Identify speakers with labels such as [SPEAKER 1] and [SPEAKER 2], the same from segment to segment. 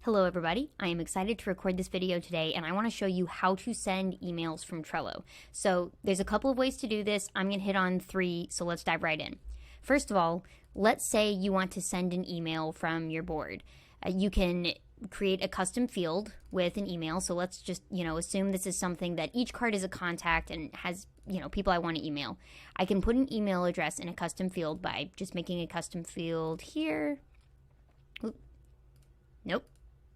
[SPEAKER 1] Hello everybody, I am excited to record this video today and I want to show you how to send emails from Trello. So there's a couple of ways to do this. I'm going to hit on 3, so let's dive right in. First of all, let's say you want to send an email from your board. You can create a custom field with an email. So let's just, assume this is something that each card is a contact and has, people I want to email. I can put an email address in a custom field by just making a custom field here. Nope.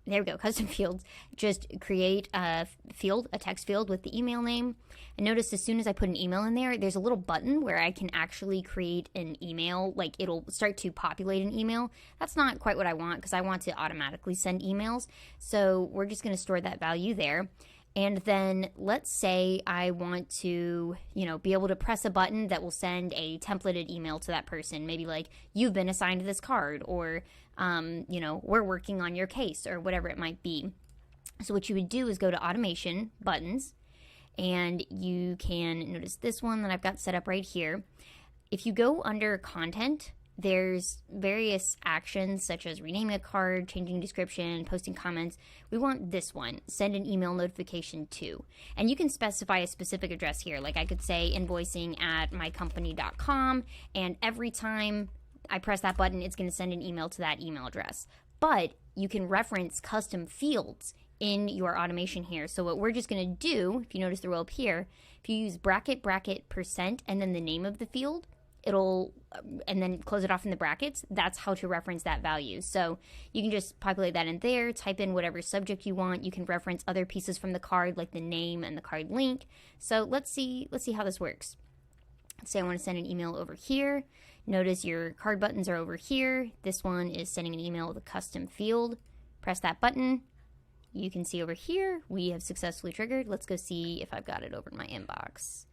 [SPEAKER 1] There we go, custom fields. Just create a field, a text field with the email name. And notice as soon as I put an email in there, there's a little button where I can actually create an email, like it'll start to populate an email. That's not quite what I want because I want to automatically send emails. So we're just gonna store that value there. And then let's say I want to, be able to press a button that will send a templated email to that person. Maybe like, you've been assigned this card, or, we're working on your case, or whatever it might be. So what you would do is go to Automation, Buttons, and you can notice this one that I've got set up right here. If you go under Content, there's various actions such as renaming a card, changing description, posting comments. We want this one, send an email notification to. And you can specify a specific address here. Like I could say invoicing@mycompany.com, and every time I press that button, it's going to send an email to that email address. But you can reference custom fields in your automation here. So what we're just going to do, if you notice the row up here, if you use bracket, %, and then the name of the field, and then close it off in the brackets, that's how to reference that value. So you can just populate that in there, type in whatever subject you want. You can reference other pieces from the card, like the name and the card link. So let's see how this works. Let's say I want to send an email over here. Notice your card buttons are over here. This one is sending an email with a custom field. Press that button. You can see over here, we have successfully triggered. Let's go see if I've got it over in my inbox.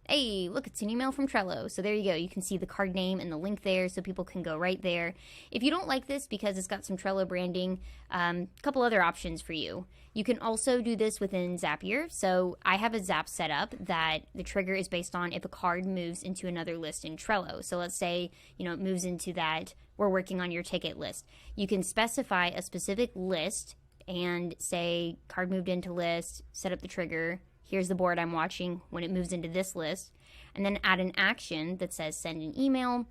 [SPEAKER 1] Hey, look, it's an email from Trello. So there you go. You can see the card name and the link there, so people can go right there. If you don't like this because it's got some Trello branding, a couple other options for you. You can also do this within Zapier. So I have a Zap set up that the trigger is based on if a card moves into another list in Trello. So let's say, it moves into that we're working on your ticket list. You can specify a specific list and say card moved into list, set up the trigger. Here's the board I'm watching when it moves into this list, and then add an action that says send an email.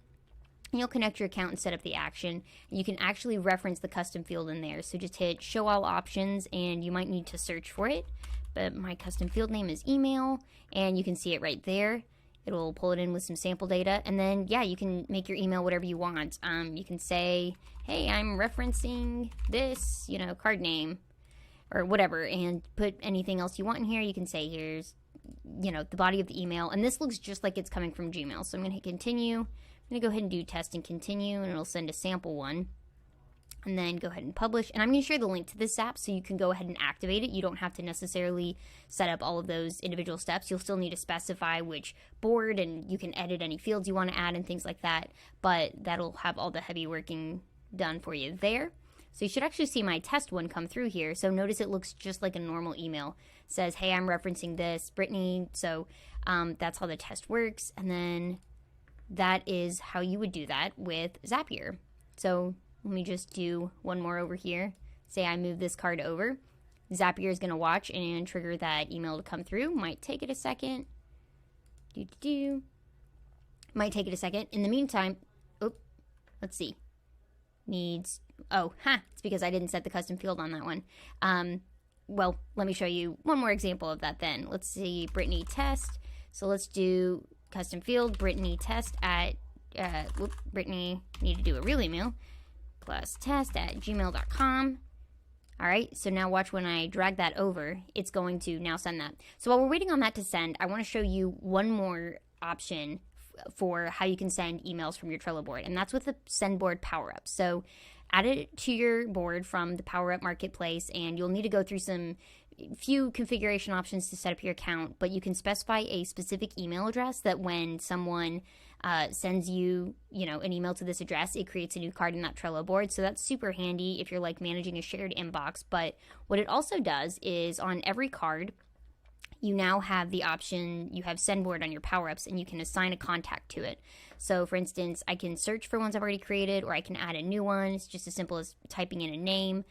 [SPEAKER 1] And you'll connect your account and set up the action. And you can actually reference the custom field in there. So just hit show all options, and you might need to search for it. But my custom field name is email, and you can see it right there. It'll pull it in with some sample data, and then you can make your email whatever you want. You can say, hey, I'm referencing this, card name, or whatever, and put anything else you want in here. You can say here's, the body of the email, and this looks just like it's coming from Gmail. So I'm going to hit continue. I'm going to go ahead and do test and continue, and it'll send a sample one. And then go ahead and publish. And I'm going to share the link to this app so you can go ahead and activate it. You don't have to necessarily set up all of those individual steps. You'll still need to specify which board, and you can edit any fields you want to add and things like that. But that'll have all the heavy working done for you there. So you should actually see my test one come through here. So notice it looks just like a normal email. It says, hey, I'm referencing this, Brittany. So that's how the test works. And then that is how you would do that with Zapier. So let me just do one more over here. Say I move this card over. Zapier is going to watch and trigger that email to come through. Might take it a second. Might take it a second. In the meantime, let's see. It's because I didn't set the custom field on that one. Well, let me show you one more example of that then. Let's see, Brittany test. So let's do custom field, Brittany test at, Brittany need to do a real email, plus test@gmail.com. All right, so now watch when I drag that over, it's going to now send that. So while we're waiting on that to send, I want to show you one more option for how you can send emails from your Trello board, and that's with the SendBoard Power-Up. So add it to your board from the Power-Up marketplace, and you'll need to go through some few configuration options to set up your account, but you can specify a specific email address that when someone sends you, an email to this address, it creates a new card in that Trello board. So that's super handy if you're like managing a shared inbox. But what it also does is on every card, you now have the option, you have SendBoard on your Power-Ups, and you can assign a contact to it. So for instance, I can search for ones I've already created, or I can add a new one. It's just as simple as typing in a name.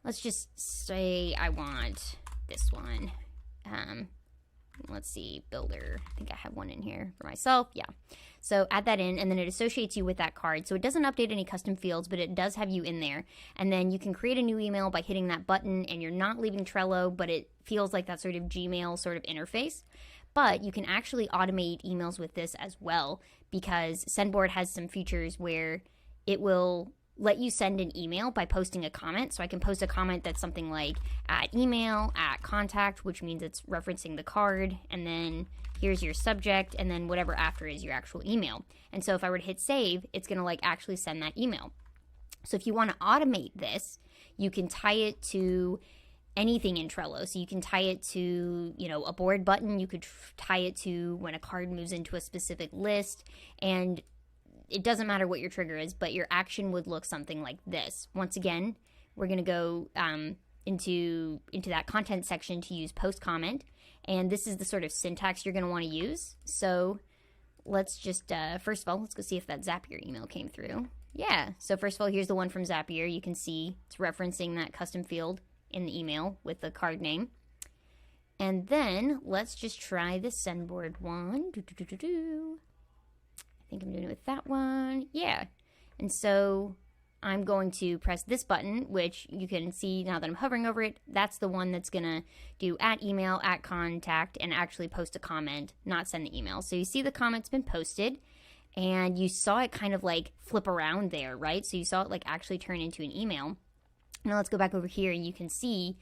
[SPEAKER 1] Let's just say I want this one. Let's see, builder. I think I have one in here for myself. Yeah. So add that in, and then it associates you with that card. So it doesn't update any custom fields, but it does have you in there. And then you can create a new email by hitting that button, and you're not leaving Trello, but it feels like that sort of Gmail sort of interface. But you can actually automate emails with this as well, because SendBoard has some features where it will let you send an email by posting a comment. So I can post a comment that's something like @email, @contact, which means it's referencing the card, and then here's your subject, and then whatever after is your actual email. And so if I were to hit save, it's going to like actually send that email. So if you want to automate this, you can tie it to anything in Trello. So you can tie it to, you know, a board button. You could tie it to when a card moves into a specific list, and it doesn't matter what your trigger is, but your action would look something like this. Once again, we're going to go into that content section to use post comment, and this is the sort of syntax you're going to want to use. So let's just, first of all, let's go see if that Zapier email came through. Yeah, so first of all, here's the one from Zapier. You can see it's referencing that custom field in the email with the card name. And then let's just try the SendBoard one. I think I'm doing it with that one. Yeah. And so I'm going to press this button, which you can see now that I'm hovering over it. That's the one that's going to do @email, @contact, and actually post a comment, not send the email. So you see the comment's been posted, and you saw it kind of like flip around there, right? So you saw it like actually turn into an email. Now let's go back over here, and you can see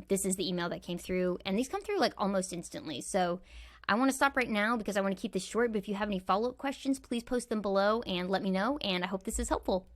[SPEAKER 1] this is the email that came through, and these come through like almost instantly. So I want to stop right now because I want to keep this short, but if you have any follow-up questions, please post them below and let me know, and I hope this is helpful.